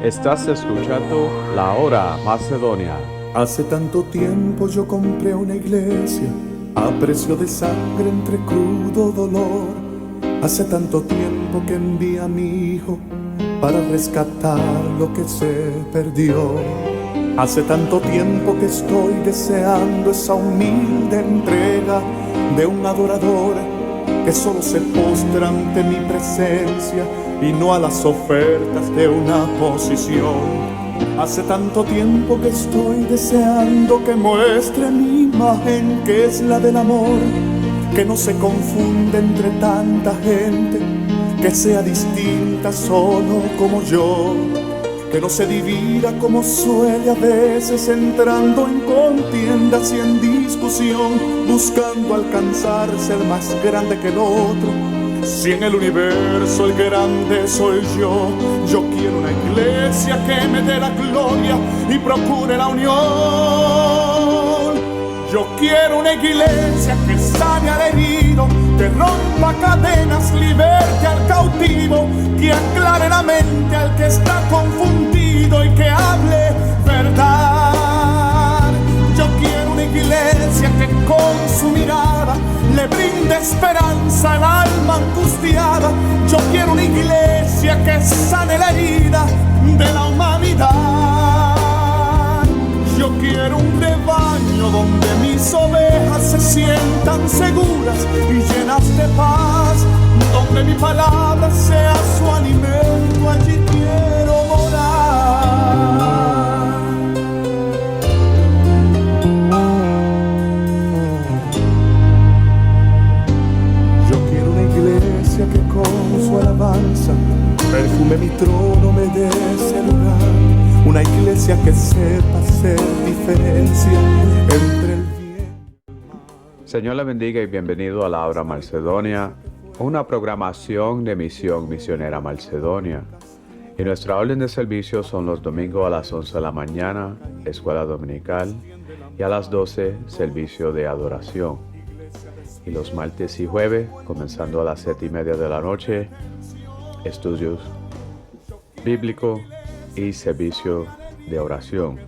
Estás escuchando La Hora Macedonia. Hace tanto tiempo yo compré una iglesia a precio de sangre entre crudo dolor. Hace tanto tiempo que envié a mi hijo para rescatar lo que se perdió. Hace tanto tiempo que estoy deseando esa humilde entrega de un adorador que solo se postra ante mi presencia y no a las ofertas de una posición. Hace tanto tiempo que estoy deseando que muestre mi imagen, que es la del amor, que no se confunde entre tanta gente, que sea distinta solo como yo, que no se divida como suele a veces, entrando en contiendas y en discusión, buscando alcanzar ser más grande que el otro. Si en el universo el grande soy yo, yo quiero una iglesia que me dé la gloria y procure la unión. Yo quiero una iglesia que sane al herido, que rompa cadenas, liberte al cautivo, que aclare la mente al que está confundido y que hable verdad. Yo quiero una iglesia que con su mirada le brinde esperanza al alma angustiada. Yo quiero una iglesia que sane la herida de la humanidad. Yo quiero un rebaño donde mis ovejas se sientan seguras y llenas de paz, donde mi palabra sea su alimento, allí quiero morar. Yo quiero una iglesia que con su alabanza perfume mi trono, me dé ese lugar. Una iglesia que sepa hacer diferencia entre el bien y el mal. Señor le bendiga y bienvenido a La Hora Macedonia, una programación de Misión Misionera Macedonia. Y nuestra orden de servicio son los domingos a las 11 de la mañana, escuela dominical, y a las 12, servicio de adoración. Y los martes y jueves, comenzando a las 7:30 de la noche, estudios bíblicos y servicio de oración.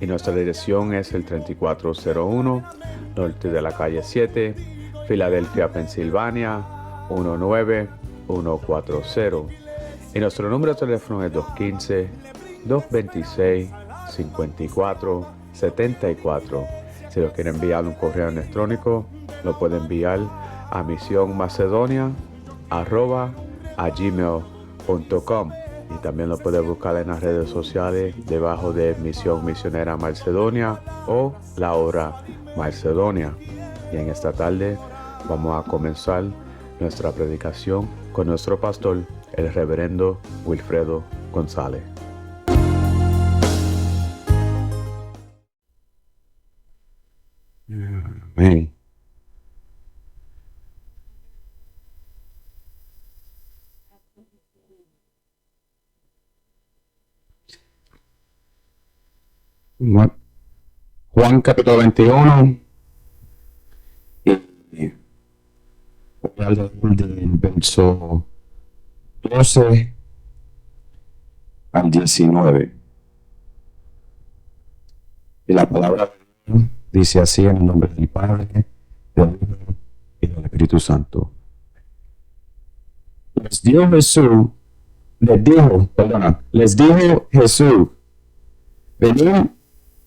Y nuestra dirección es el 3401 norte de la calle 7, Filadelfia, Pensilvania 19140. Y nuestro número de teléfono es 215-226-5474. Si lo quieren enviar un correo electrónico, lo puede enviar a misionmacedonia@gmail.com. Y también lo puede buscar en las redes sociales debajo de Misión Misionera Macedonia o La Hora Macedonia. Y en esta tarde vamos a comenzar nuestra predicación con nuestro pastor, el reverendo Wilfredo González. Amén. Juan capítulo 21 y voy a leer del verso 12 al 19. Y la palabra de Dios dice así, en el nombre del Padre, del Hijo y del Espíritu Santo. Les dijo Jesús, venid,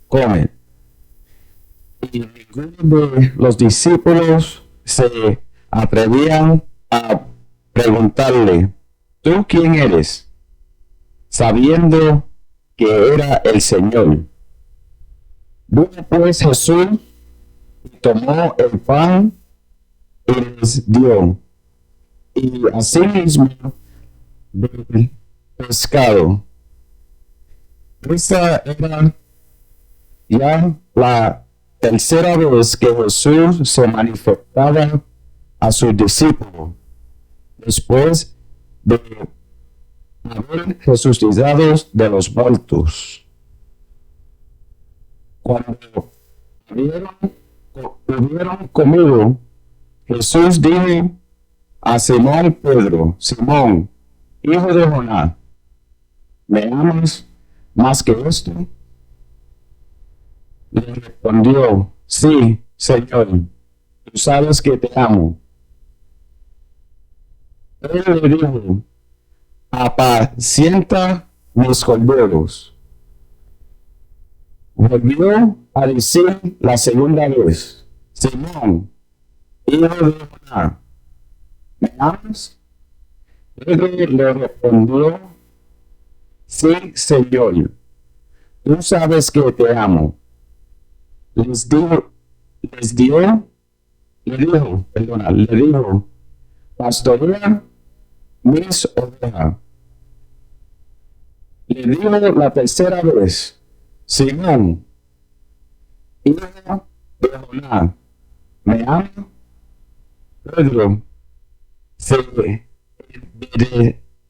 comed. Y ninguno de los discípulos se atrevían a preguntarle, ¿tú quién eres? Sabiendo que era el Señor. Vino pues Jesús y tomó el pan y les dio, y asimismo del pescado. Esta era ya la tercera vez que Jesús se manifestaba a sus discípulos, después de haber resucitado de los muertos. Cuando hubieron comido, Jesús dijo a Simón Pedro, Simón, hijo de Jonás, ¿Me amas más que esto? Le respondió, sí, Señor, tú sabes que te amo. Él le dijo, apacienta mis corderos. Volvió a decir la segunda vez, Simón, hijo de Jonás, ¿me amas? Pedro le respondió, sí, Señor, tú sabes que te amo. Le dijo, pastorea mis ovejas. Le dijo la tercera vez, Simón, hijo de Jonás, ¿me ama? Pedro se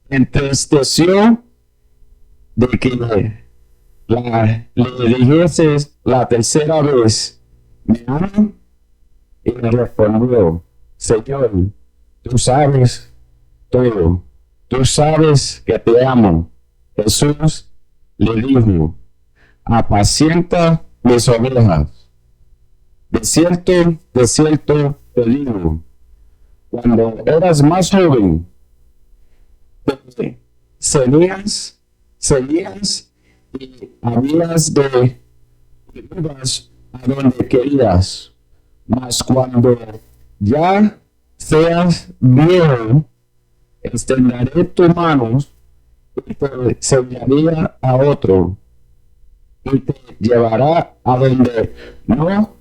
entristeció de que le dijese la tercera vez, ¿me ama? Y le respondió, Señor, tú sabes todo, tú sabes que te amo. Jesús le dijo, apacienta mis ovejas. De cierto te digo, cuando eras más joven, te ceñías y habías de ibas a donde querías. Mas cuando ya seas viejo, extenderé tus manos y te enseñaría a otro y te llevará a donde no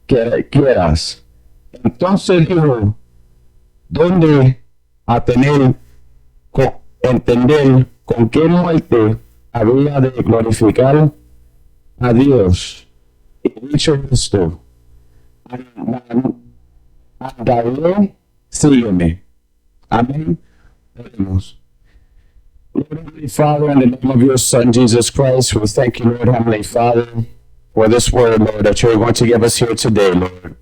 quieras. Entonces dijo, ¿dónde a entender con qué muerte había de glorificar a Dios? Y dicho esto, andaré, sígueme. Amén. Oremos. Lord Heavenly Father, in the name of your Son, Jesus Christ, we thank you, Lord Heavenly Father, for this word, Lord, that you're going to give us here today, Lord.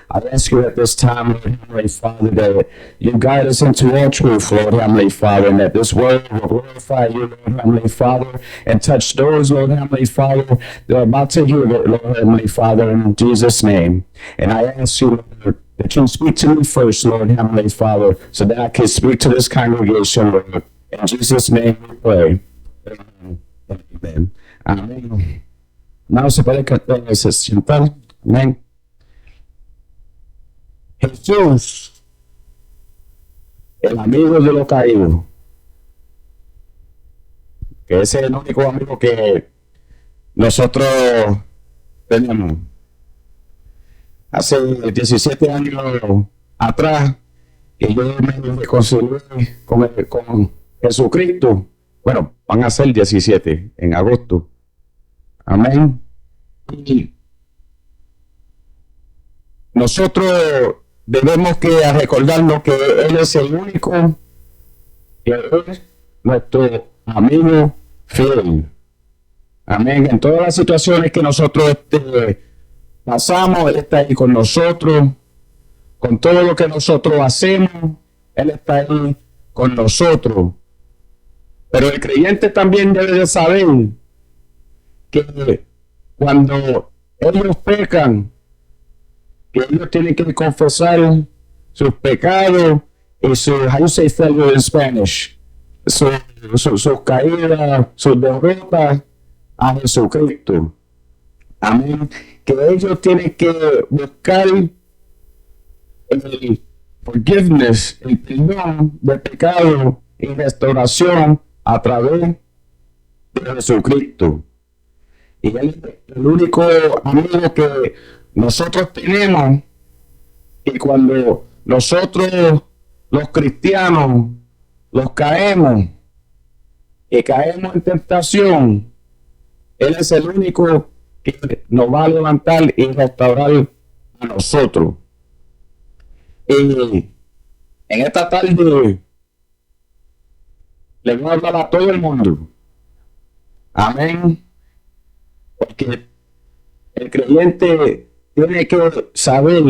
I ask you at this time, Lord Heavenly Father, that you guide us into all truth, Lord Heavenly Father, and that this word will glorify you, Lord Heavenly Father, and touch those, Lord Heavenly Father, that are about to hear it, Lord Heavenly Father, in Jesus' name. And I ask you, Lord, that you speak to me first, Lord Heavenly Father, so that I can speak to this congregation, Lord. In Jesus' name we pray. Amen. Amén. No se puede sentar. Amén. Jesús, el amigo de los caídos, que ese es el único amigo que nosotros tenemos. Hace 17 años atrás, que yo me reconcilié con Jesucristo. Bueno, van a ser 17 en agosto. Amén. Y nosotros debemos que recordarnos que Él es el único, que es nuestro amigo fiel. Amén. En todas las situaciones que nosotros pasamos, Él está ahí con nosotros. Con todo lo que nosotros hacemos, Él está ahí con nosotros. Pero el creyente también debe de saber que cuando ellos pecan, que ellos tienen que confesar sus pecados y how you say failure in Spanish, sus caídas, sus derrotas a Jesucristo. Amén. Que ellos tienen que buscar el forgiveness, el perdón del pecado y restauración a través de Jesucristo. Y Él es el único amigo que nosotros tenemos. Y cuando nosotros, los cristianos, caemos en tentación, Él es el único que nos va a levantar y restaurar a nosotros. Y en esta tarde le voy a hablar a todo el mundo. Amén. Porque el creyente tiene que saber,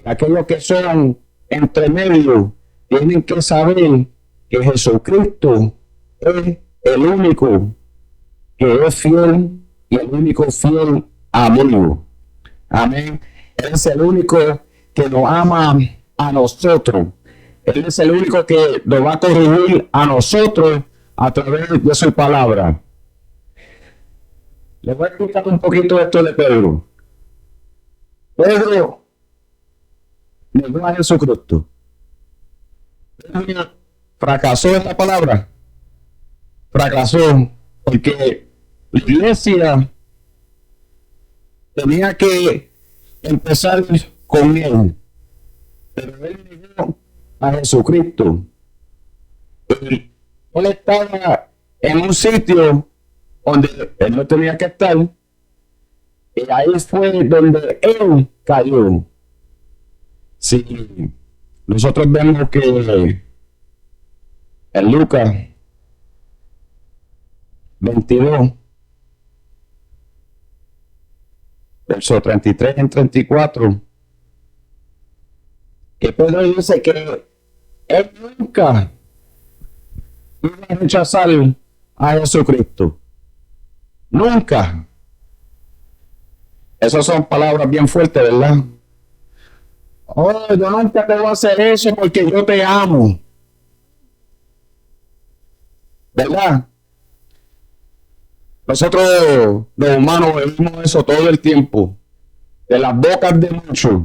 aquellos que son entre medio, tienen que saber que Jesucristo es el único que es fiel y el único fiel amigo. Amén. Él es el único que nos ama a nosotros. Él es el único que nos va a corregir a nosotros a través de su palabra. Les voy a explicar un poquito esto de Pedro. Pedro negó a Jesucristo. Pedro fracasó en la palabra. Fracasó porque la iglesia tenía que empezar con él. Pero él negó a Jesucristo. Él estaba en un sitio donde él no tenía que estar, y ahí fue donde él cayó. Sí, nosotros vemos que en Lucas 22, versos 33 y 34, que Pedro dice que él nunca iba a rechazar a Jesucristo. Nunca. Esas son palabras bien fuertes, ¿verdad? Oh, yo nunca te voy a hacer eso porque yo te amo. ¿Verdad? Nosotros, los humanos, vemos eso todo el tiempo. De las bocas de muchos.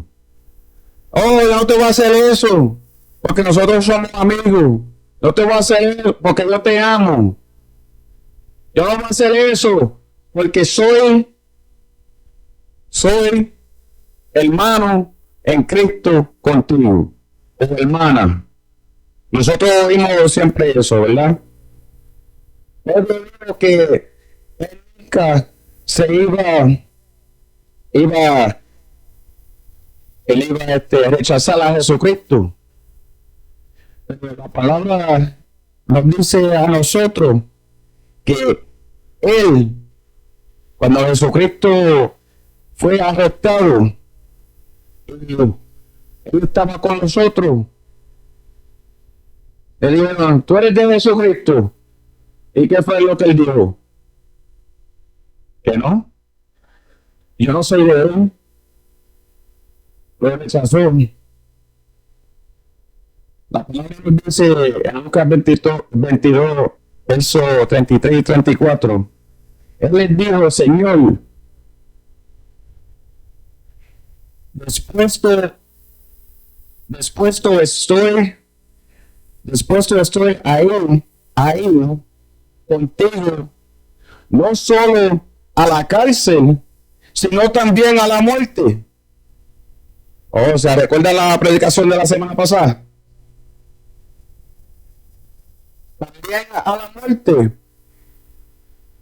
Oh, yo no te voy a hacer eso porque nosotros somos amigos. No te voy a hacer eso porque yo te amo. Yo no voy a hacer eso porque soy hermano en Cristo contigo. O hermana. Nosotros oímos siempre eso, ¿verdad? Pedro dijo que él nunca se iba a rechazar a Jesucristo. Pero la palabra nos dice a nosotros que él, cuando Jesucristo fue arrestado, él estaba con nosotros. Él dijo, tú eres de Jesucristo. ¿Y qué fue lo que él dijo? Que no. Yo no soy de él. Lo rechazó. La palabra nos dice en Lucas 22, versos 33 y 34. Él les dijo, Señor, dispuesto estoy ahí contigo, no solo a la cárcel, sino también a la muerte. Oh, ¿se recuerda la predicación de la semana pasada? También a la muerte.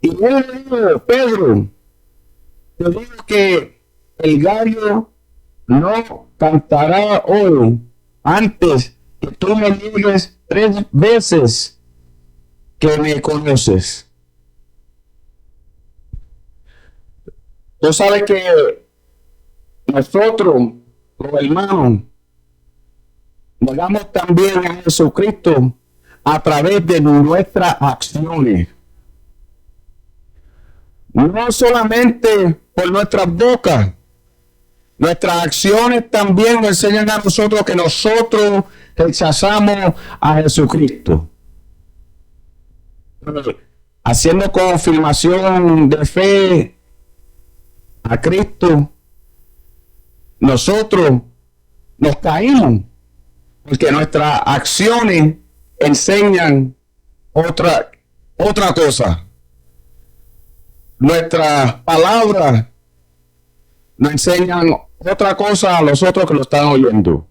Y él le dijo, Pedro, te digo que el gallo no cantará hoy antes que tú me niegues 3 veces que me conoces. Tú sabes que nosotros, los hermanos, negamos también a Jesucristo a través de nuestras acciones. No solamente por nuestras bocas, nuestras acciones también nos enseñan a nosotros que nosotros rechazamos a Jesucristo. Haciendo confirmación de fe a Cristo, nosotros nos caímos porque nuestras acciones enseñan otra cosa. Nuestras palabras nos enseñan otra cosa a los otros que lo están oyendo.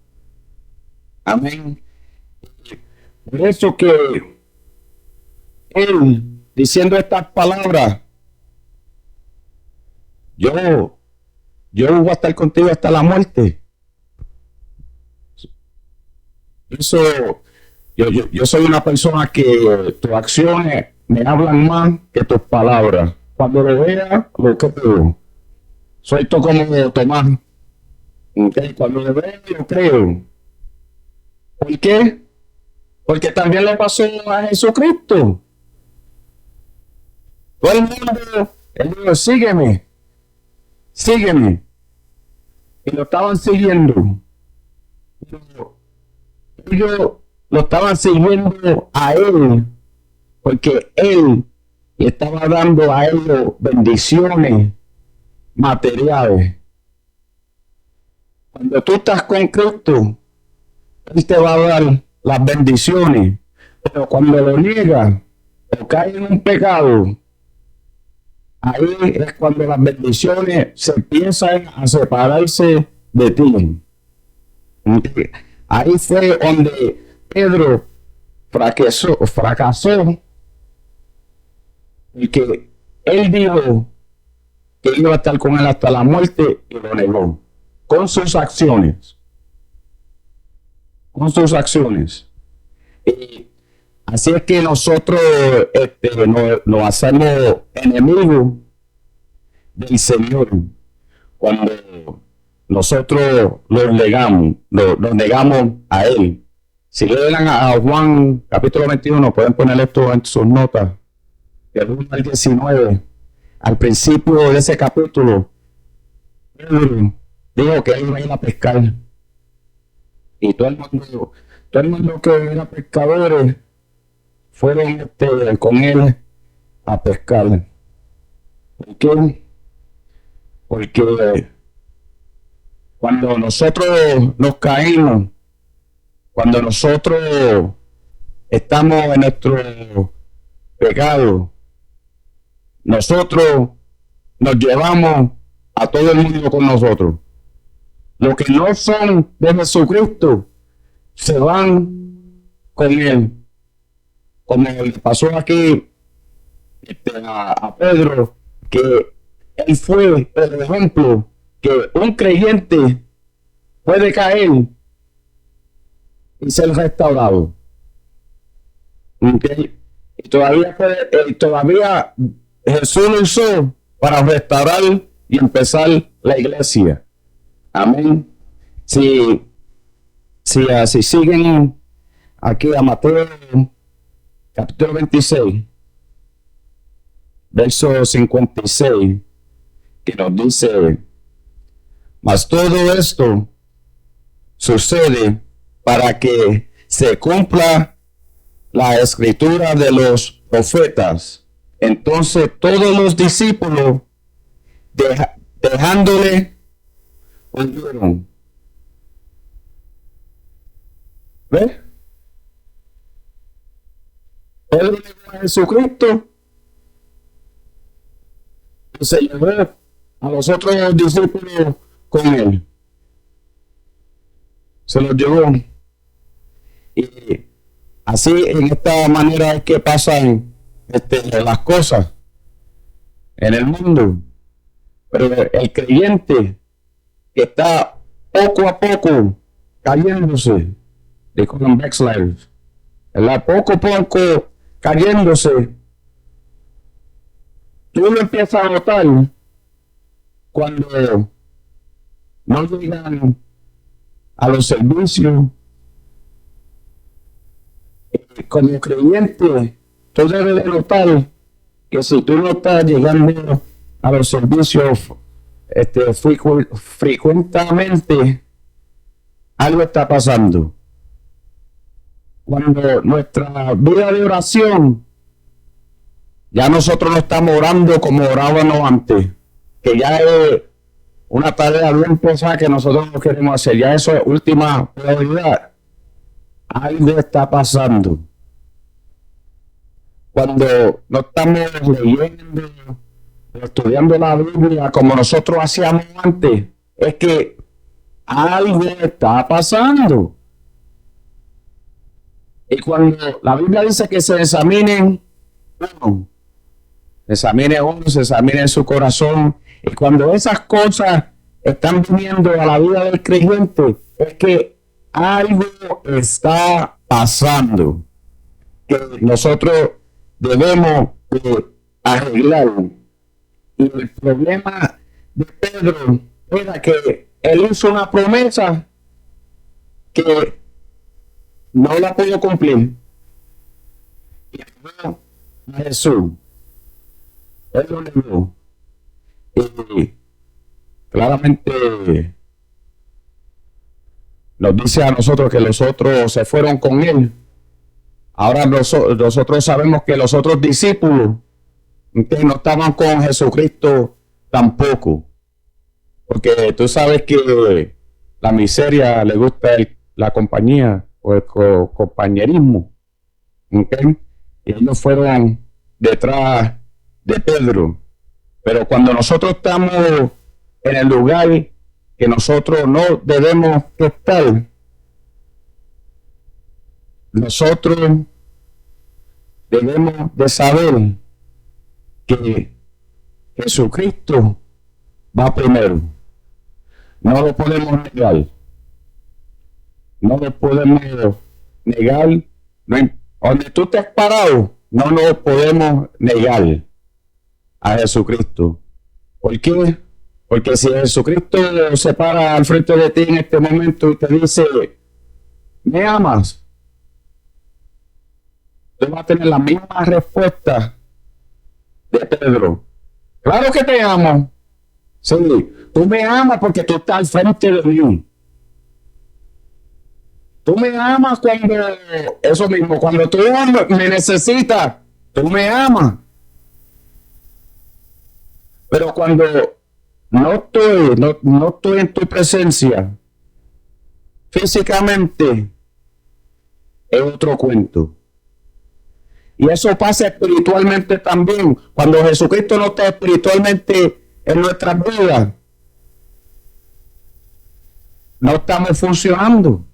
Amén. Por eso que él, diciendo estas palabras, yo voy a estar contigo hasta la muerte. Eso, yo soy una persona que tus acciones me hablan más que tus palabras. Cuando lo vea, lo creo. Soy todo como Tomás. Okay. Cuando lo vea, lo creo. ¿Por qué? Porque también le pasó a Jesucristo. Todo el mundo, él dijo, sígueme, sígueme. Y lo estaban siguiendo. Ellos lo estaban siguiendo a él, porque él estaba dando a ellos bendiciones materiales. Cuando tú estás con Cristo, Él te va a dar las bendiciones, pero cuando lo niegas o caes en un pecado, ahí es cuando las bendiciones se empiezan a separarse de ti. Ahí fue donde Pedro fracasó, porque él dijo que iba a estar con él hasta la muerte y lo negó con sus acciones. Con sus acciones. Y así es que nosotros nos hacemos enemigos del Señor cuando nosotros los negamos a Él. Si leen a Juan capítulo 21, pueden poner esto en sus notas, del 1 al 19, al principio de ese capítulo, Pedro dijo que él iba a ir a pescar. Y todo el mundo que era pescadores fueron con él a pescar. ¿Por qué? Porque cuando nosotros nos caímos, cuando nosotros estamos en nuestro pecado, nosotros nos llevamos a todo el mundo con nosotros. Los que no son de Jesucristo se van con él. Como le pasó aquí a Pedro, que él fue el ejemplo que un creyente puede caer y ser restaurado. ¿Okay? Y todavía Jesús lo usó para restaurar y empezar la iglesia. Amén. Si siguen aquí a Mateo capítulo 26, verso 56, que nos dice: mas todo esto sucede para que se cumpla la escritura de los profetas. Entonces todos los discípulos, dejándole, oyeron. ¿Ves? Pedro negó a Jesucristo y se llevó a los otros discípulos con él. Se los llevó. Y así, en esta manera es que pasan las cosas en el mundo. Pero el creyente que está poco a poco cayéndose, de con backsliders, ¿verdad? Poco a poco cayéndose, tú lo empiezas a notar cuando no llegan a los servicios. Como creyente, tú debes de notar que si tú no estás llegando a los servicios frecuentemente, algo está pasando. Cuando nuestra vida de oración, ya nosotros no estamos orando como orábamos antes, que ya es una tarea bien pesada que nosotros no queremos hacer, ya eso es última prioridad. Algo está pasando. Cuando no estamos leyendo, estudiando la Biblia como nosotros hacíamos antes, es que algo está pasando. Y cuando la Biblia dice que se examinen se examinen su corazón, y cuando esas cosas están viniendo a la vida del creyente, es que algo está pasando que nosotros debemos arreglar. Y el problema de Pedro era que él hizo una promesa que no la pudo cumplir. Y a Jesús. Él lo negó. Y claramente nos dice a nosotros que los otros se fueron con él. Ahora nosotros sabemos que los otros discípulos que no estaban con Jesucristo tampoco. Porque tú sabes que la miseria le gusta la compañía o el compañerismo. ¿Okay? Y ellos fueron detrás de Pedro. Pero cuando nosotros estamos en el lugar que nosotros no debemos estar, nosotros debemos de saber que Jesucristo va primero. No lo podemos negar. No lo podemos negar. Donde tú te has parado, no lo podemos negar a Jesucristo. ¿Por qué? Porque si Jesucristo se para al frente de ti en este momento y te dice, ¿me amas? Tú vas a tener la misma respuesta de Pedro. Claro que te amo. Sí, tú me amas porque tú estás al frente de mí. Tú me amas cuando, eso mismo, cuando tú me necesitas, tú me amas. Pero cuando no estoy en tu presencia, físicamente, es otro cuento. Y eso pasa espiritualmente también. Cuando Jesucristo no está espiritualmente en nuestras vidas, no estamos funcionando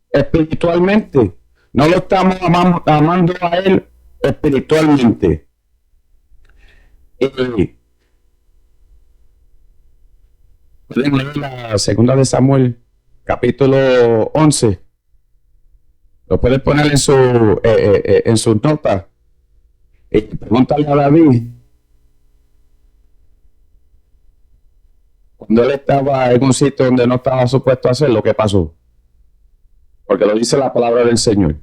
espiritualmente. No lo estamos amando a Él espiritualmente. Pueden leer la segunda de Samuel, capítulo 11. Lo pueden poner en sus notas. Y pregúntale a David. Cuando él estaba en un sitio donde no estaba supuesto a hacer, lo que pasó. Porque lo dice la palabra del Señor.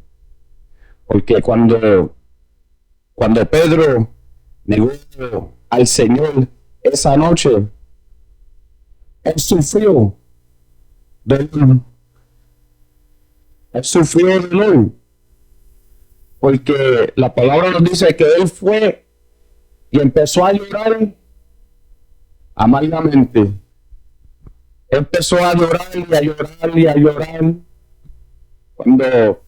Porque cuando Pedro negó al Señor esa noche, él sufrió dolor. Él sufrió dolor. Porque la palabra nos dice que él fue y empezó a llorar amargamente. Empezó a llorar y a llorar y a llorar. Cuando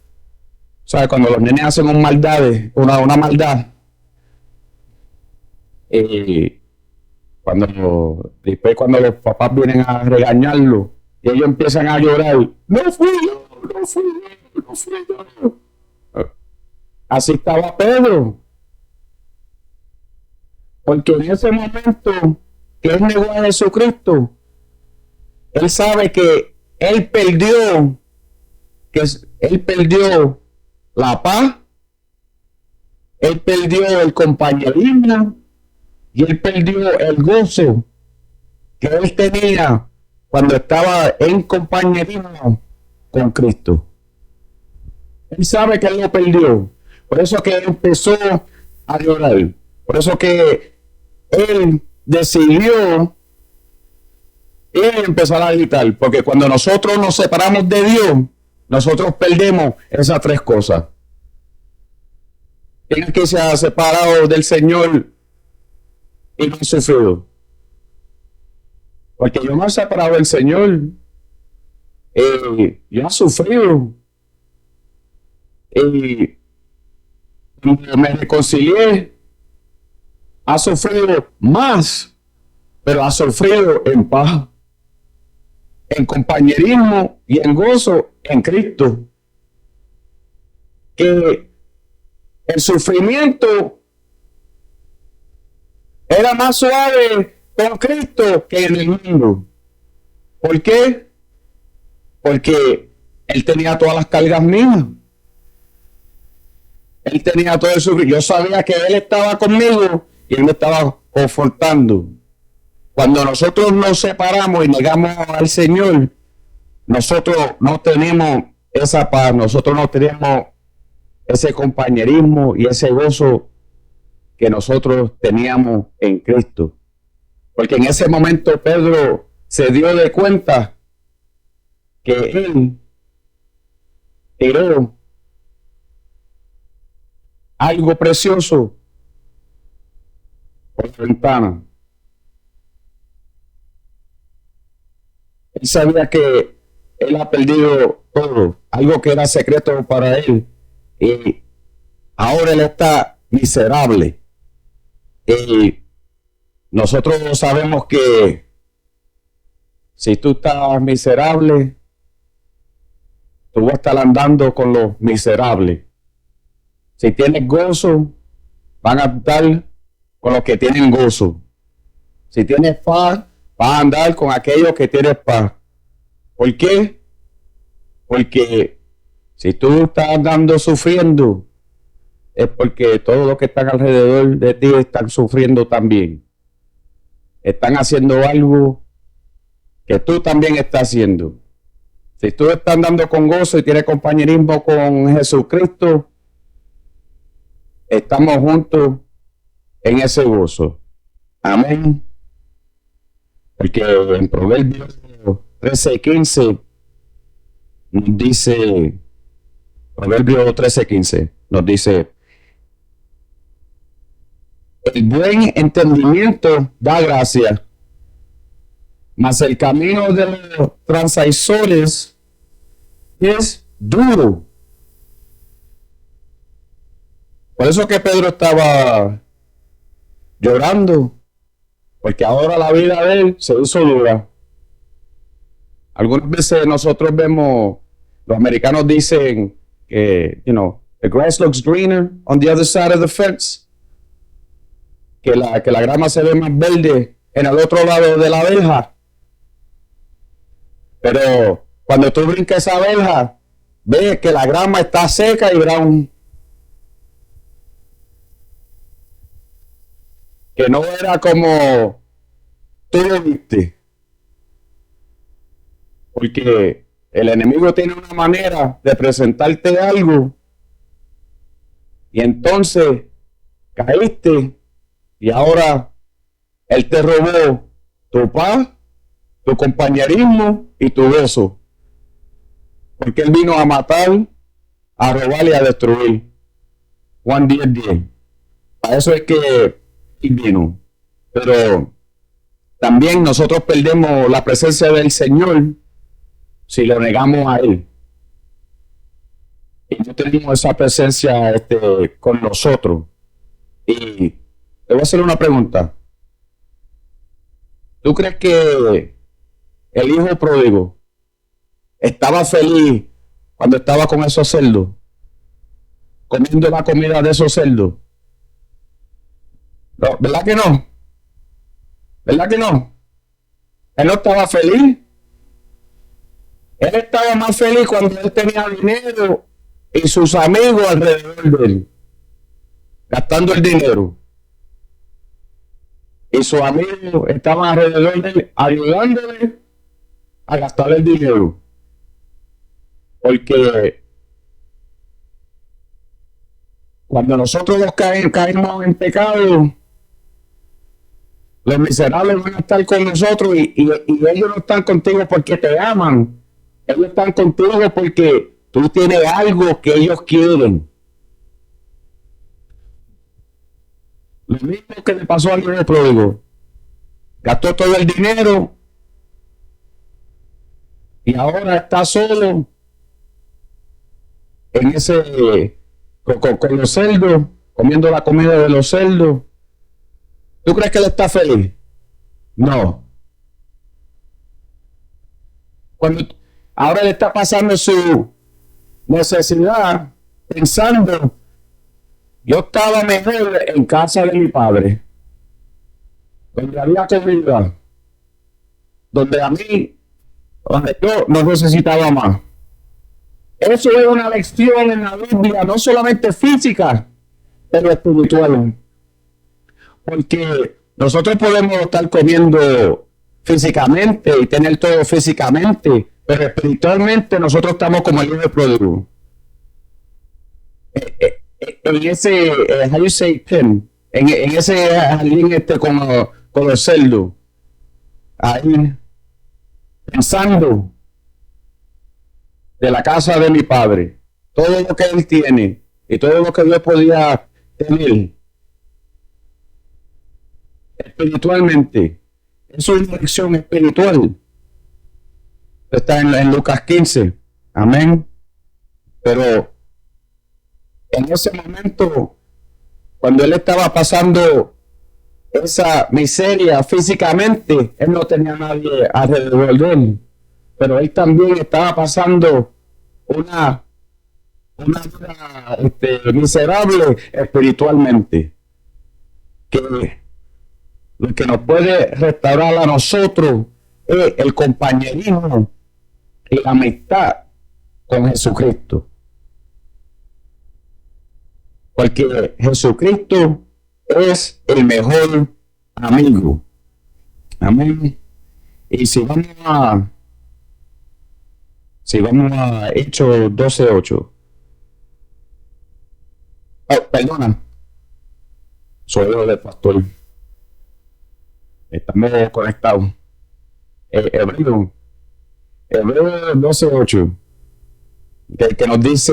los nenes hacen una maldad, cuando los papás vienen a regañarlo y ellos empiezan a llorar, no fui yo. Así estaba Pedro. Porque en ese momento que él negó a Jesucristo, él sabe que él perdió la paz, él perdió el compañerismo y él perdió el gozo que él tenía cuando estaba en compañerismo con Cristo. Él sabe que él lo perdió. Por eso que él empezó a llorar. Por eso que él decidió empezar a gritar. Porque cuando nosotros nos separamos de Dios, nosotros perdemos esas tres cosas. ¿Quién es que se ha separado del Señor y no ha sufrido? Porque yo me he separado del Señor. Yo he sufrido. Cuando me reconcilié, ha sufrido más, pero ha sufrido en paz, en compañerismo y en gozo en Cristo. Que el sufrimiento era más suave con Cristo que en el mundo. ¿Por qué? Porque Él tenía todas las cargas mías. Él tenía todo el sufrimiento. Yo sabía que Él estaba conmigo y Él me estaba confortando. Cuando nosotros nos separamos y negamos al Señor, nosotros no tenemos esa paz, nosotros no tenemos ese compañerismo y ese gozo que nosotros teníamos en Cristo. Porque en ese momento Pedro se dio de cuenta que él tiró algo precioso por la ventana. Él sabía que él ha perdido todo, algo que era secreto para él, y ahora él está miserable. Y nosotros sabemos que si tú estás miserable, tú vas a estar andando con los miserables. Si tienes gozo, van a andar con los que tienen gozo. Si tienes paz, vas a andar con aquellos que tienen paz. ¿Por qué? Porque si tú estás andando sufriendo, es porque todos los que están alrededor de ti están sufriendo también. Están haciendo algo que tú también estás haciendo. Si tú estás andando con gozo y tienes compañerismo con Jesucristo, estamos juntos en ese gozo. Amén. Porque en Proverbios 13:15 nos dice, Proverbios 13:15 nos dice, el buen entendimiento da gracia, mas el camino de los transgresores es duro. Por eso que Pedro estaba llorando, porque ahora la vida de él se hizo dura. Algunas veces nosotros vemos, los americanos dicen que, the grass looks greener on the other side of the fence. Que la grama se ve más verde en el otro lado de la verja. Pero cuando tú brincas esa verja, ves que la grama está seca y brown. Que no era como tú lo viste. Porque el enemigo tiene una manera de presentarte algo y entonces caíste y ahora él te robó tu paz, tu compañerismo y tu gozo. Porque él vino a matar, a robar y a destruir. Juan 10:10. Para eso es que él vino. Pero también nosotros perdemos la presencia del Señor si lo negamos a él. Y no tenemos esa presencia con nosotros. Y te voy a hacer una pregunta. ¿Tú crees que el hijo pródigo estaba feliz cuando estaba con esos cerdos? Comiendo la comida de esos cerdos. No, ¿verdad que no? ¿Verdad que no? Él no estaba feliz. Él estaba más feliz cuando él tenía dinero y sus amigos alrededor de él, gastando el dinero. Y sus amigos estaban alrededor de él, ayudándole a gastar el dinero. Porque cuando nosotros caemos en pecado, los miserables van a estar con nosotros y ellos no están contigo porque te aman. Ellos están contigo porque tú tienes algo que ellos quieren. Lo mismo que le pasó al hijo pródigo. Gastó todo el dinero y ahora está solo en con los cerdos, comiendo la comida de los cerdos. ¿Tú crees que él está feliz? No. Ahora le está pasando su necesidad pensando, yo estaba mejor en casa de mi padre, donde había comida, donde yo no necesitaba más. Eso es una lección en la Biblia, no solamente física, pero espiritual. Porque nosotros podemos estar comiendo físicamente y tener todo físicamente, pero espiritualmente nosotros estamos como el hijo pródigo. En ese, how you say pin, en ese jardín con los cerdos, ahí pensando de la casa de mi padre, todo lo que él tiene y todo lo que yo podía tener espiritualmente. Eso es una lección espiritual. Está en Lucas 15. Amén. Pero en ese momento, cuando él estaba pasando esa miseria físicamente, él no tenía a nadie alrededor de él. Pero él también estaba pasando una vida miserable espiritualmente. Que lo que nos puede restaurar a nosotros es el compañerismo y la amistad con Jesucristo. Porque Jesucristo es el mejor amigo. Amén. Y si vamos a Hechos 12:8. Perdona. Soy yo del pastor. Estamos conectados. Hebreo 12:8. Que nos dice: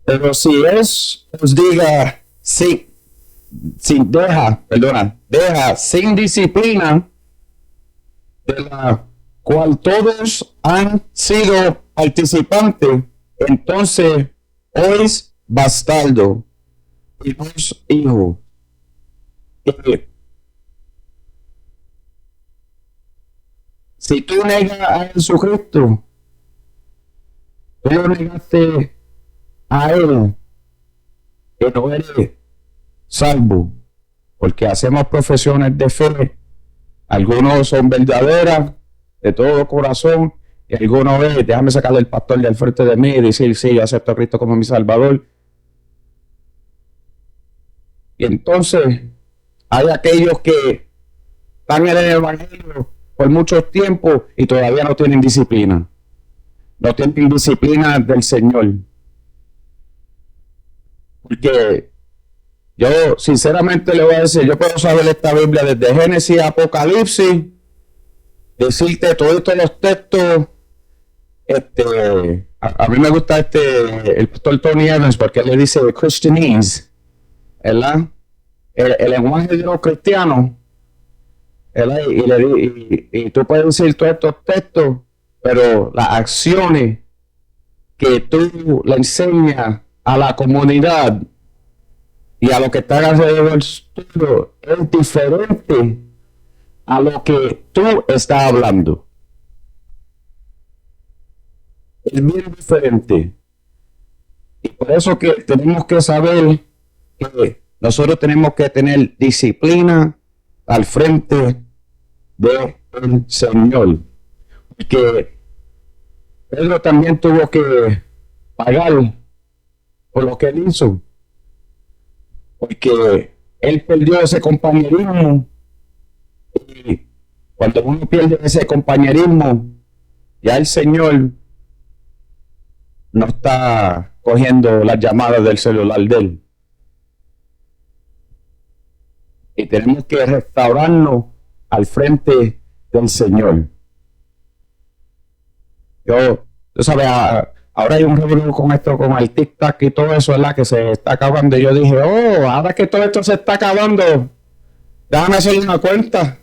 pero si os diga deja sin disciplina, de la cual todos han sido participantes, entonces sois bastardo y no hijo. Si tú negas a Jesucristo, tú lo negaste a él, que no eres salvo, porque hacemos profesiones de fe. Algunos son verdaderas de todo corazón y algunos es: déjame sacarle el pastor del frente de mí y decir sí, yo acepto a Cristo como mi Salvador. Y entonces hay aquellos que están en el evangelio por mucho tiempo y todavía no tienen disciplina. No tienen disciplina del Señor. Porque yo sinceramente le voy a decir, yo puedo saber esta Biblia desde Génesis a Apocalipsis, decirte todos los textos. A mí me gusta el pastor Tony Evans, porque él le dice Christianese, ¿verdad? El lenguaje de los cristianos, ¿verdad? Y tú puedes decir todos estos textos, pero las acciones que tú le enseñas a la comunidad y a lo que está alrededor tuyo es diferente a lo que tú estás hablando. Es bien diferente. Y por eso que tenemos que saber que nosotros tenemos que tener disciplina al frente del Señor. Porque Pedro también tuvo que pagar por lo que él hizo. Porque él perdió ese compañerismo. Y cuando uno pierde ese compañerismo, ya el Señor no está cogiendo las llamadas del celular de él. Y tenemos que restaurarnos al frente del Señor. Tú sabes, ahora hay un revuelo con esto, con el TikTok y todo eso, ¿verdad? Que se está acabando. Y yo dije, ahora que todo esto se está acabando, déjame hacer una cuenta,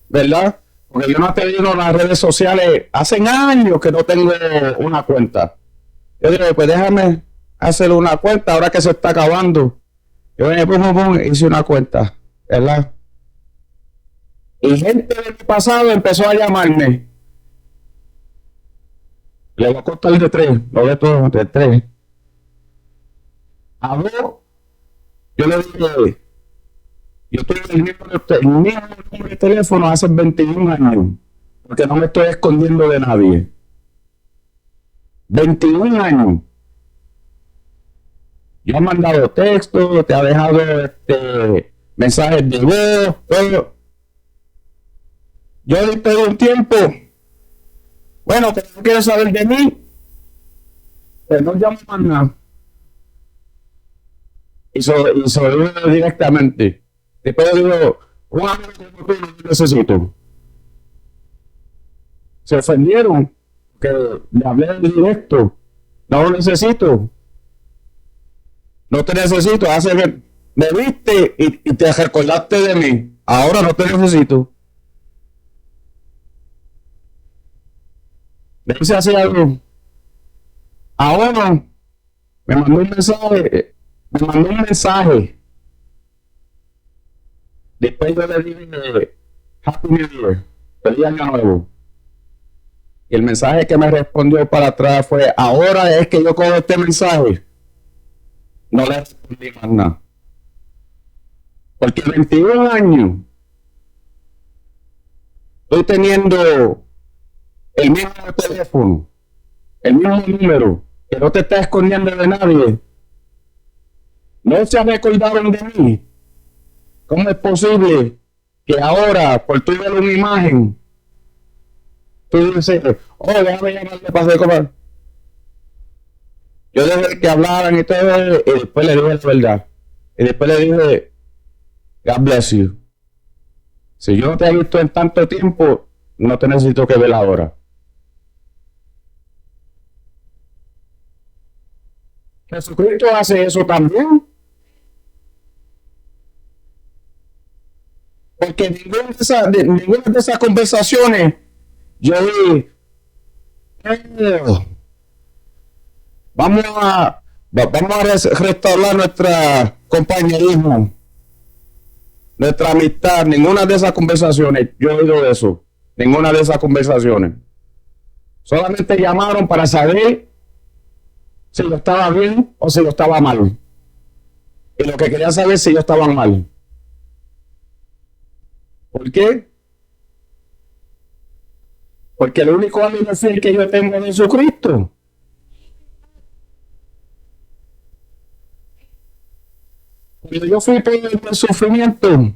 ¿verdad? Porque yo no te digo en las redes sociales, hace años que no tengo una cuenta. Yo digo, pues déjame hacer una cuenta ahora que se está acabando. Yo hice una cuenta, ¿verdad? Y gente del pasado empezó a llamarme. Le voy a contar de 3, lo de todo, de 3. A dos, yo le dije, yo tuve el mismo número de teléfono hace 21 años, porque no me estoy escondiendo de nadie. 21 años. Yo he mandado textos, te ha dejado mensajes de voz, todo. Yo después de un tiempo, bueno, que no quieres saber de mí, pero no llamo más nada. y se lo digo directamente. Después le digo, un amigo como tú no lo necesito. Se ofendieron que le hablé en directo. No lo necesito. No te necesito. Hace que me viste y te recordaste de mí. Ahora no te necesito. Le hice así algo. Ahora me mandó un mensaje. Me mandó un mensaje. Después yo le dije Happy New Year. Feliz Año Nuevo. Y el mensaje que me respondió para atrás fue: ahora es que yo cojo este mensaje. No le respondí más nada. Porque 21 años estoy teniendo el mismo teléfono, el mismo número, que no te está escondiendo de nadie. No se recordaron de mí. ¿Cómo es posible que ahora, por tu ver una imagen, tú dices, oh, déjame llamarle para hacer cosas? Yo dejé que hablaran y todo, y después le dije la verdad. Y después le dije, God bless you. Si yo no te he visto en tanto tiempo, no te necesito que ver ahora. Jesucristo hace eso también. Porque ninguna de esas conversaciones yo vi, vamos a restaurar nuestra compañerismo, nuestra amistad. Ninguna de esas conversaciones, yo he oído eso. Ninguna de esas conversaciones. Solamente llamaron para saber si yo estaba bien o si yo estaba mal. Y lo que quería saber si yo estaba mal. ¿Por qué? Porque el único amigo fiel que yo tengo es Jesucristo. Cuando yo fui por el sufrimiento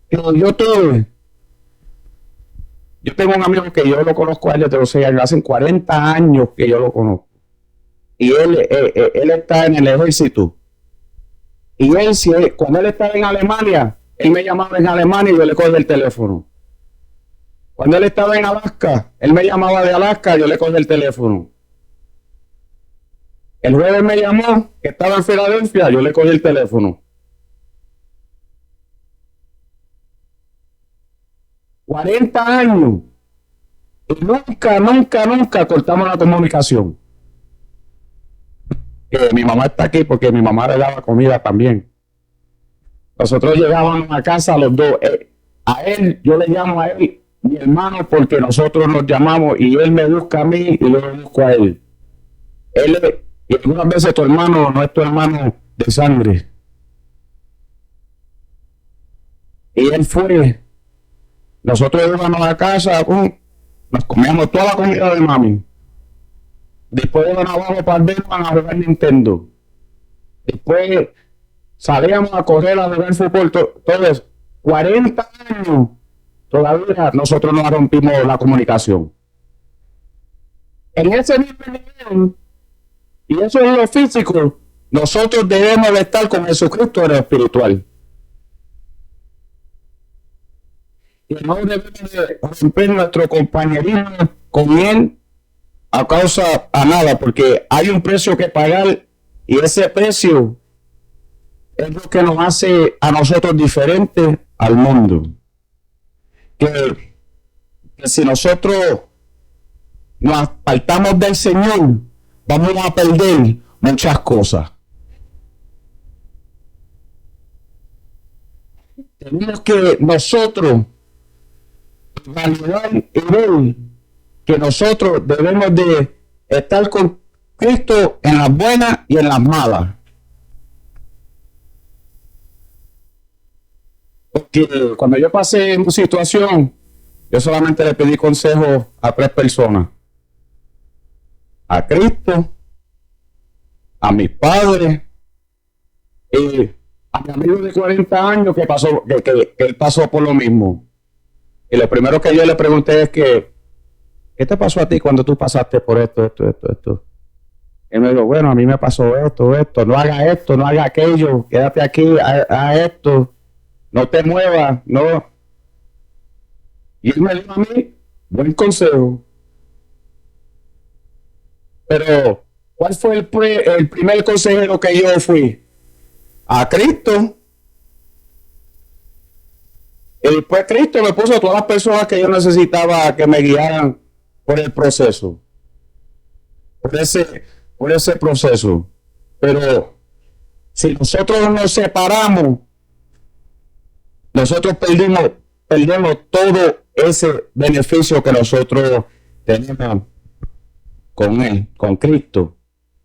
que yo tuve, yo tengo un amigo que yo lo conozco a él desde los 6 años, hace 40 años que yo lo conozco. Y él está en el ejército. Y cuando él estaba en Alemania, él me llamaba en Alemania y yo le cogí el teléfono. Cuando él estaba en Alaska, él me llamaba de Alaska y yo le cogí el teléfono. El jueves me llamó, que estaba en Filadelfia, yo le cogí el teléfono. 40 años. Y nunca cortamos la comunicación. Que mi mamá está aquí porque mi mamá le daba comida también. Nosotros llegábamos a casa los dos. A él, yo le llamo a él mi hermano porque nosotros nos llamamos y él me busca a mí y yo lo busco a él. Y algunas veces tu hermano no es tu hermano de sangre. Y él fue. Nosotros íbamos a casa, nos comíamos toda la comida de mami. Después íbamos abajo para el Berman a jugar Nintendo. Después salíamos a correr, a jugar fútbol, todo eso. 40 años. Todavía nosotros no rompimos la comunicación. En ese mismo nivel, y eso es lo físico, nosotros debemos de estar con Jesucristo en lo espiritual. Y no debemos de romper nuestro compañerismo con Él a causa a nada, porque hay un precio que pagar y ese precio es lo que nos hace a nosotros diferentes al mundo. Que si nosotros nos apartamos del Señor, vamos a perder muchas cosas. Tenemos que nosotros validar y ver que nosotros debemos de estar con Cristo en las buenas y en las malas. Porque cuando yo pasé en una situación, yo solamente le pedí consejo a 3 personas. A Cristo, a mis padres y a mi amigo de 40 años que él pasó por lo mismo. Y lo primero que yo le pregunté es que, ¿qué te pasó a ti cuando tú pasaste por esto? Él me dijo, bueno, a mí me pasó esto, no haga aquello, quédate aquí, haz esto, no te muevas, no. Y él me dio a mí buen consejo. Pero, ¿cuál fue el primer consejero que yo fui? A Cristo. Y después Cristo me puso a todas las personas que yo necesitaba que me guiaran por el proceso. Por ese proceso. Pero si nosotros nos separamos, nosotros perdemos todo ese beneficio que nosotros tenemos con Él, con Cristo.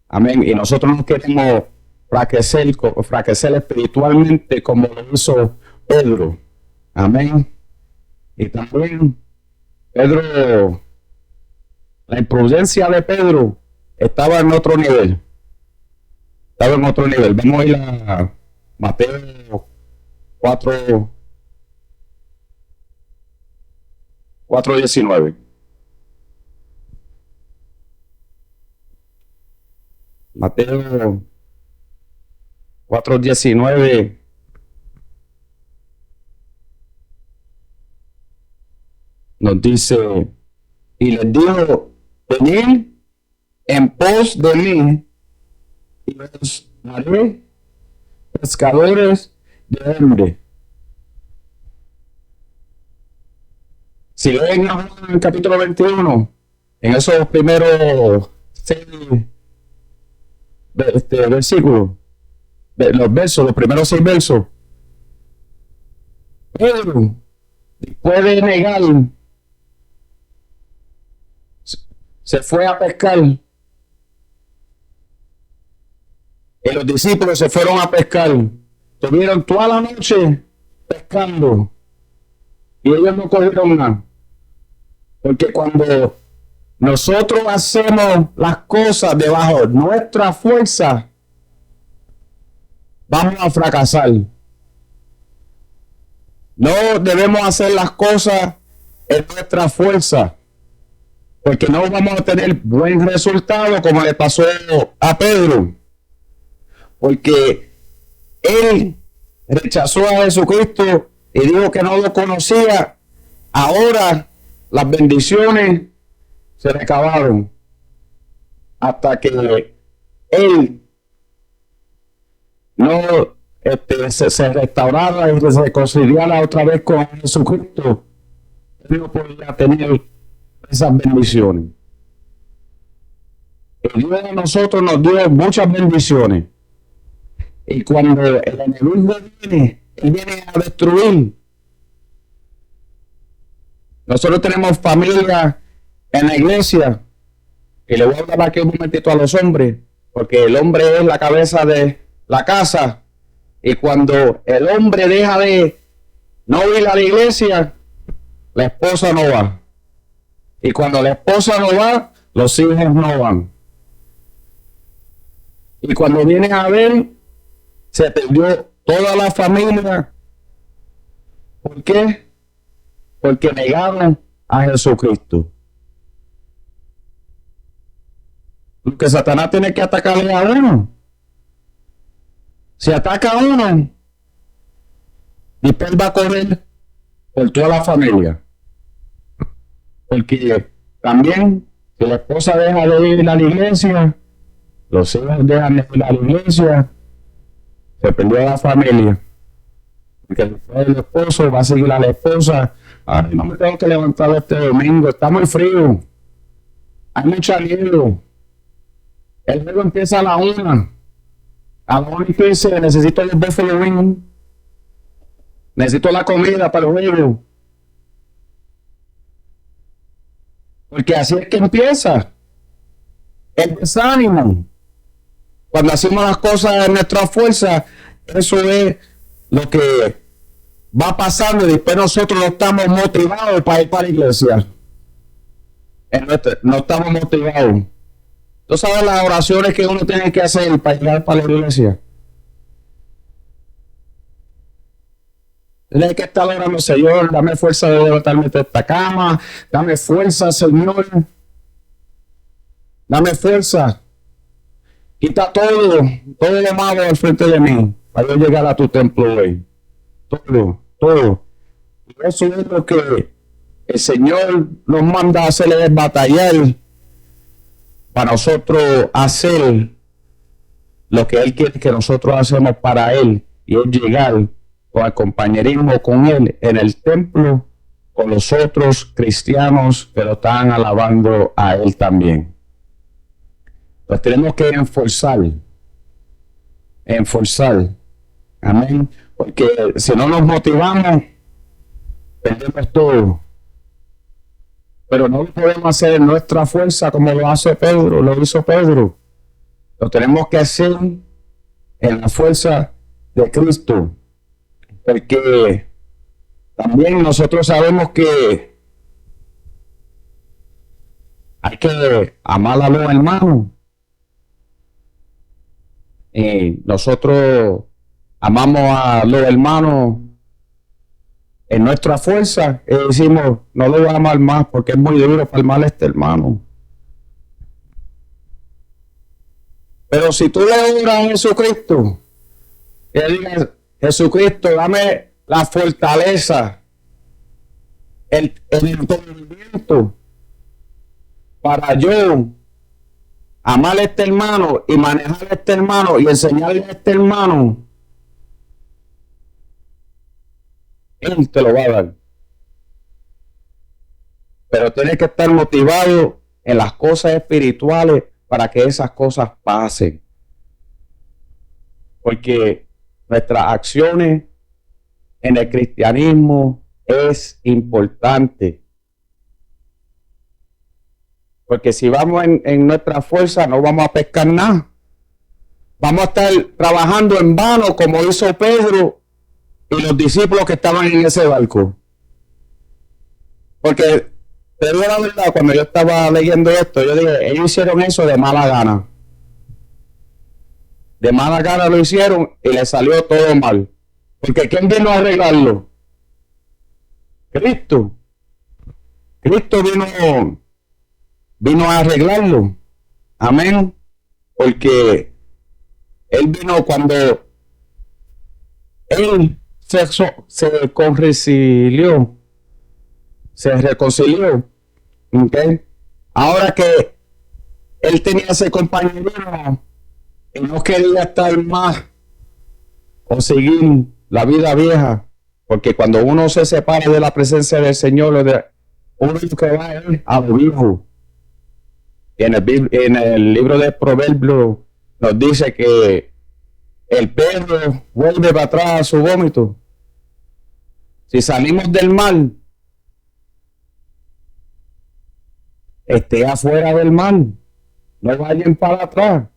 Amén. Y nosotros no queremos fraquecer espiritualmente como lo hizo Pedro. Amén. Y también Pedro, la imprudencia de Pedro estaba en otro nivel. Estaba en otro nivel. Vamos a ir a Mateo 4:19. Mateo 4:19 nos dice, y les dijo, venid en pos de mí y os haré pescadores de hombre. Si leen en el capítulo 21, en esos primeros 6 versículos, los primeros 6 versos, Pedro, después de negar, se fue a pescar. Y los discípulos se fueron a pescar. Estuvieron toda la noche pescando. Y ellos no cogieron nada. Porque cuando nosotros hacemos las cosas debajo de nuestra fuerza, vamos a fracasar. No debemos hacer las cosas en nuestra fuerza, porque no vamos a tener buen resultado como le pasó a Pedro. Porque él rechazó a Jesucristo y dijo que no lo conocía. Ahora las bendiciones se le acabaron hasta que él no se restaurara y se reconciliara otra vez con Jesucristo. Él no podía tener esas bendiciones. El Dios de nosotros nos dio muchas bendiciones. Y cuando el enemigo viene, él viene a destruir. Nosotros tenemos familia en la iglesia. Y le voy a hablar aquí un momentito a los hombres, porque el hombre es la cabeza de la casa. Y cuando el hombre deja de no ir a la iglesia, la esposa no va. Y cuando la esposa no va, los hijos no van. Y cuando vienen a ver, se perdió toda la familia. ¿Por qué? Porque negaron a Jesucristo. Porque Satanás tiene que atacarle a uno. Si ataca a uno, después va a correr por toda la familia. Porque también, si la esposa deja de ir a la iglesia, los hijos dejan de ir a la iglesia, se perdió la familia. Porque después el esposo va a seguir a la esposa. Ay, no me tengo que levantar este domingo, está muy frío. Hay mucha nieve. El juego empieza a la 1. A la 1:15 necesito los buffalo wings. Necesito la comida para el juego. Porque así es que empieza el desánimo. Cuando hacemos las cosas en nuestra fuerza, eso es lo que va pasando y después nosotros no estamos motivados para ir para la iglesia. No estamos motivados. ¿Tú sabes las oraciones que uno tiene que hacer para llegar para la iglesia? Tienes que estar orando, Señor, dame fuerza de levantarme de esta cama, dame fuerza, Señor. Dame fuerza. Quita todo lo malo al frente de mí, para yo llegar a tu templo hoy. Todo. Y eso es lo que el Señor nos manda a hacer, es batallar para nosotros hacer lo que Él quiere que nosotros hacemos para Él, y es llegar con el compañerismo con Él en el templo, con los otros cristianos que lo están alabando a Él también. Pues tenemos que enforzar, amén, porque si no nos motivamos, perdemos todo. Pero no lo podemos hacer en nuestra fuerza como lo hizo Pedro. Lo tenemos que hacer en la fuerza de Cristo, porque también nosotros sabemos que hay que amar a los hermanos. Y nosotros amamos a los hermanos en nuestra fuerza y decimos, no lo voy a amar más porque es muy duro para amar a este hermano. Pero si tú le oras a Jesucristo, y le digas, Jesucristo, dame la fortaleza, el entendimiento para yo amar a este hermano y manejar a este hermano y enseñarle a este hermano, Él te lo va a dar. Pero tienes que estar motivado en las cosas espirituales para que esas cosas pasen. Porque nuestras acciones en el cristianismo es importante. Porque si vamos en nuestra fuerza no vamos a pescar nada. Vamos a estar trabajando en vano como hizo Pedro y los discípulos que estaban en ese barco. Porque te digo la verdad, cuando yo estaba leyendo esto, yo dije, ellos hicieron eso de mala gana. De mala gana lo hicieron y les salió todo mal. Porque ¿quién vino a arreglarlo? Cristo. Cristo vino a arreglarlo. Amén. Porque Él vino cuando Él se reconcilió. ¿Okay? Ahora que Él tenía ese compañerismo y no quería estar más o seguir la vida vieja, porque cuando uno se separa de la presencia del Señor, uno que va a lo viejo. En el libro de Proverbios nos dice que el perro vuelve para atrás a su vómito. Si salimos del mal, esté afuera del mal. No vayan para atrás.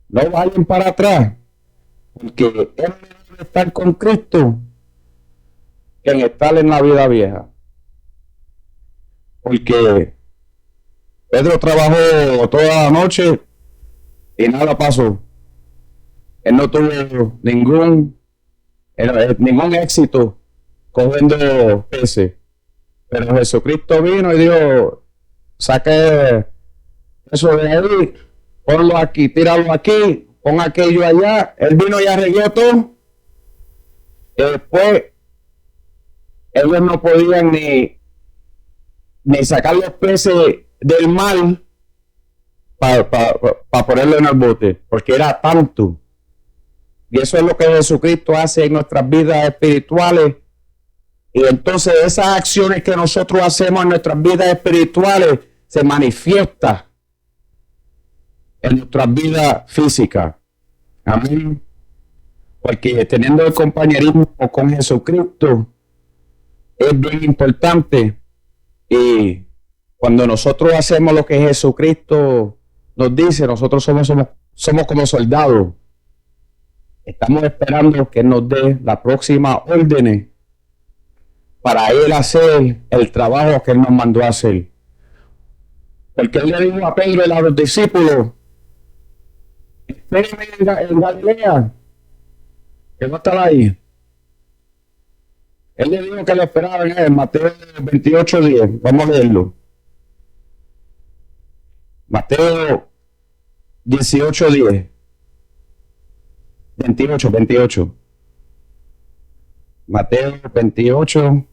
No vayan para atrás. Porque es mejor estar con Cristo que en estar en la vida vieja. Porque Pedro trabajó toda la noche y nada pasó. Él no tuvo ningún éxito cogiendo peces. Pero Jesucristo vino y dijo, saque eso de ahí, ponlo aquí, tíralo aquí, pon aquello allá. Él vino y arregló todo. Y después ellos no podían ni sacar los peces del mar para ponerlo en el bote, porque era tanto. Y eso es lo que Jesucristo hace en nuestras vidas espirituales. Y entonces esas acciones que nosotros hacemos en nuestras vidas espirituales se manifiestan en nuestras vidas físicas. Amén. Porque teniendo el compañerismo con Jesucristo es bien importante. Y cuando nosotros hacemos lo que Jesucristo nos dice, nosotros somos como soldados. Estamos esperando que nos dé la próxima orden para Él hacer el trabajo que Él nos mandó a hacer. Porque Él le dijo a Pedro y a los discípulos, espérenme en Galilea, que no estará ahí. Él le dijo que lo esperaban en Mateo 28:10. Vamos a leerlo. Mateo 18:10. 28. Mateo 28,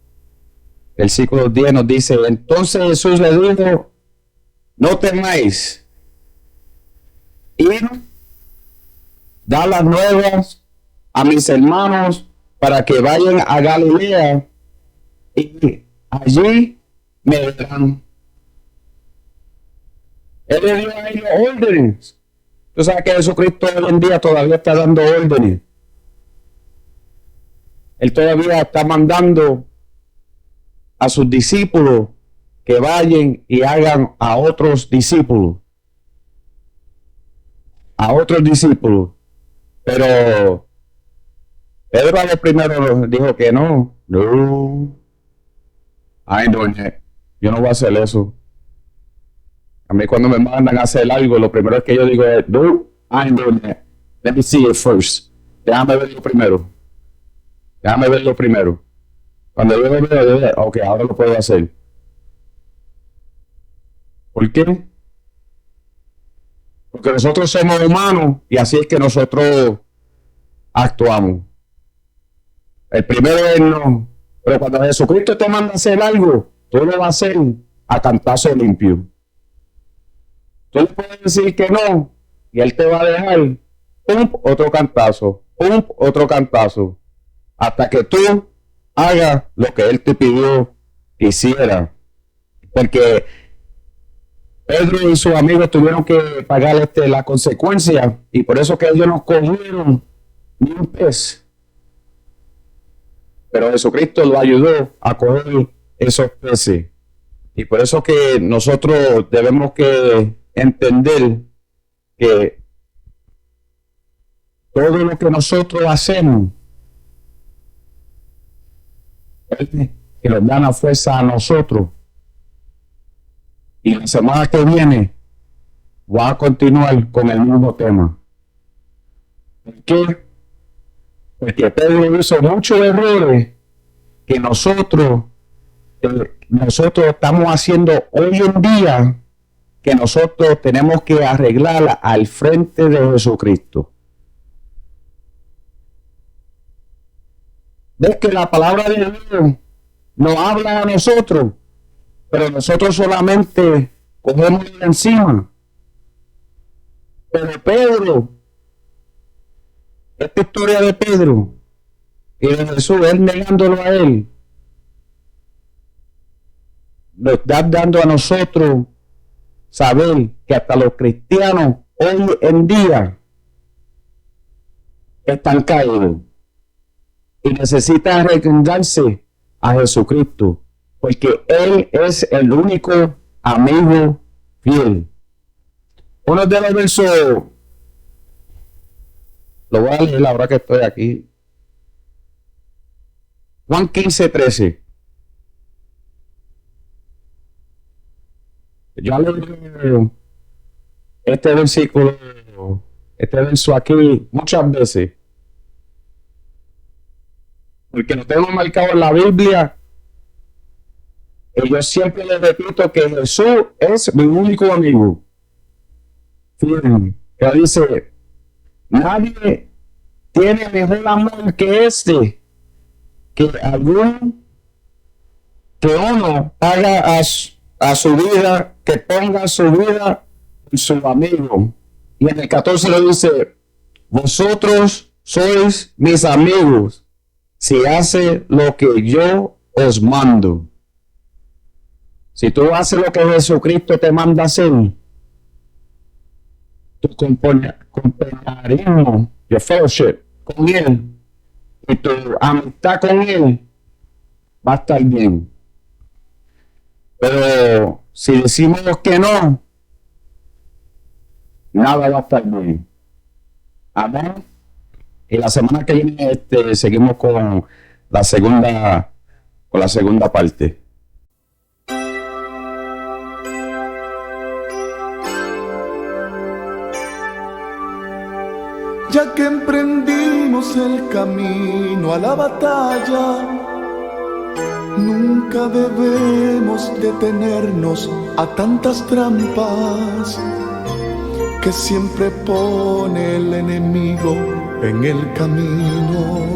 versículo 10 nos dice: entonces Jesús le dijo, no temáis, ir, dar las nuevas a mis hermanos para que vayan a Galilea y allí me verán. Él le dio a ellos órdenes. Tú sabes que Jesucristo hoy en día todavía está dando órdenes. Él todavía está mandando a sus discípulos que vayan y hagan a otros discípulos. A otros discípulos. Pero Pedro al primero dijo que no. No. I ain't doing that. Yo no voy a hacer eso. A mí cuando me mandan a hacer algo, lo primero que yo digo es, no, I ain't doing that. Let me see it first. Déjame verlo primero. Cuando yo lo veo, ok, ahora lo puedo hacer. ¿Por qué? Porque nosotros somos humanos y así es que nosotros actuamos. El primero es no. Pero cuando Jesucristo te manda a hacer algo, tú lo vas a hacer a cantazo limpio. Tú le puedes decir que no y Él te va a dejar otro cantazo, otro cantazo, hasta que tú hagas lo que Él te pidió que hiciera. Porque Pedro y sus amigos tuvieron que pagar la consecuencia y por eso que ellos no cogieron ni un pez. Pero Jesucristo lo ayudó a coger esos peces. Y por eso que nosotros debemos que entender que todo lo que nosotros hacemos, Él que nos da la fuerza a nosotros. Y la semana que viene va a continuar con el mismo tema. ¿Por qué? Porque Pedro hizo muchos errores que nosotros estamos haciendo hoy en día, que nosotros tenemos que arreglar al frente de Jesucristo. ¿Ves que la palabra de Dios nos habla a nosotros? Pero nosotros solamente cogemos de encima. Pero Pedro, esta historia de Pedro y de Jesús, Él negándolo a Él, nos está dando a nosotros saber que hasta los cristianos hoy en día están caídos y necesitan reclinarse a Jesucristo, porque Él es el único amigo fiel. Uno de los versos, lo voy a leer ahora que estoy aquí. Juan 15:13. Yo leo este verso aquí muchas veces, porque lo tengo marcado en la Biblia. Y yo siempre le repito que Jesús es mi único amigo. Fíjense, que dice, nadie tiene mejor amor que este, que uno haga a su vida, que ponga su vida en su amigo. Y en el 14 le dice, vosotros sois mis amigos si hace lo que yo os mando. Si tú haces lo que Jesucristo te manda hacer, tu compañerismo, your fellowship con Él y tu amistad con Él va a estar bien. Pero si decimos que no, nada va a estar bien. Amén. Y la semana que viene seguimos con la segunda parte. Ya que emprendimos el camino a la batalla, nunca debemos detenernos a tantas trampas. que siempre pone el enemigo en el camino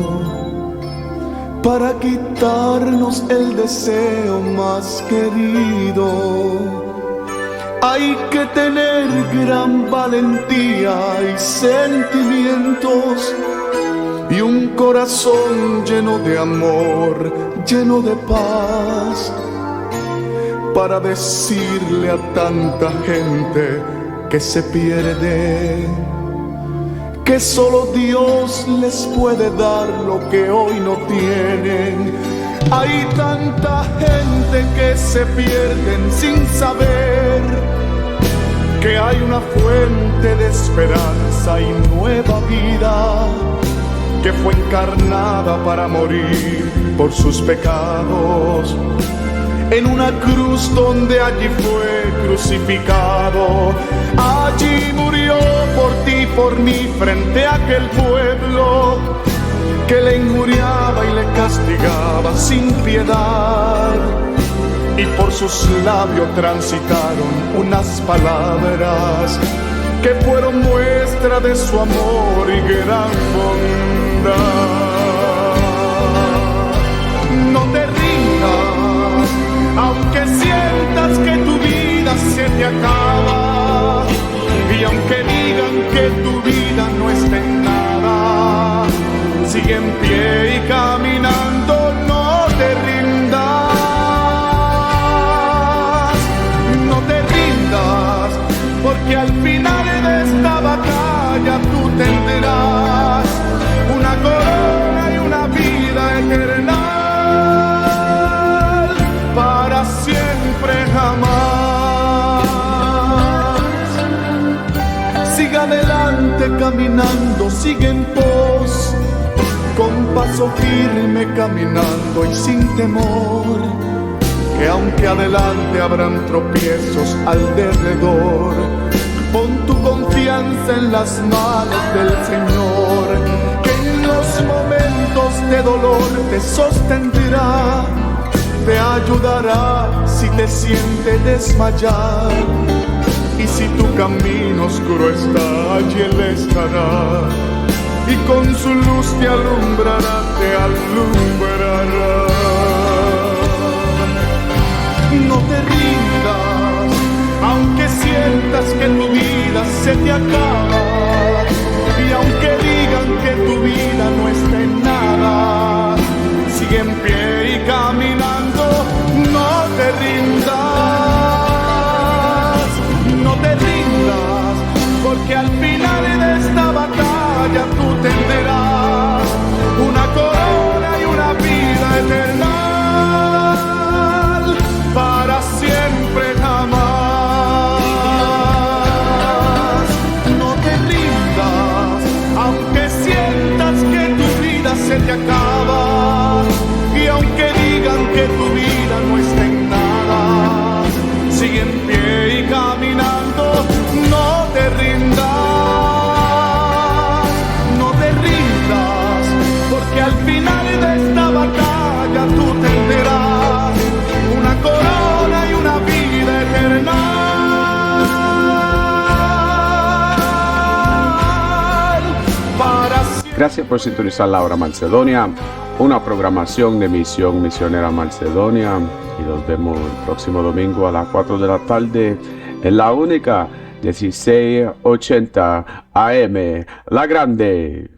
para quitarnos el deseo más querido. Hay que tener gran valentía y sentimientos y un corazón lleno de amor, lleno de paz, para decirle a tanta gente que se pierde que solo Dios les puede dar lo que hoy no tienen. Hay tanta gente que se pierden sin saber que hay una fuente de esperanza y nueva vida que fue encarnada para morir por sus pecados en una cruz donde allí fue crucificado. Allí murió por ti, por mí, frente a aquel pueblo que le injuriaba y le castigaba sin piedad. Y por sus labios transitaron unas palabras que fueron muestra de su amor y gran bondad. No te rindas, aunque sientas que tu vida se te acaba, y aunque digan que tu vida no está en nada, sigue en pie y caminando, no te rindas. No te rindas, porque al final de esta batalla tú tendrás una corona y una vida eterna para siempre jamás. Sigue adelante caminando, sigue en pos, con paso firme caminando y sin temor, que aunque adelante habrán tropiezos al derredor, pon tu confianza en las manos del Señor, que en los momentos de dolor te sostendrá, te ayudará si te sientes desmayar, y si tu camino oscuro está, allí Él estará, y con su luz te alumbrará, te alumbrará. No te rindas, aunque sientas que tu vida se te acaba, y aunque digan que tu vida no está en nada, sigue en pie y caminando, no te rindas, no te rindas, porque al final de esta batalla tú tendrás una corona y una vida eterna para siempre jamás. No te rindas, aunque sientas que tu vida se te acaba, y aunque digan que tu vida no está en nada, sigue en pie y caminando, no te rindas, no te rindas, porque al final de esta batalla tú tendrás una corona y una vida eterna para siempre. Gracias por sintonizar La Hora Macedonia, una programación de Misión Misionera Macedonia, y nos vemos el próximo domingo a las 4 de la tarde en la única 1680 AM, La Grande.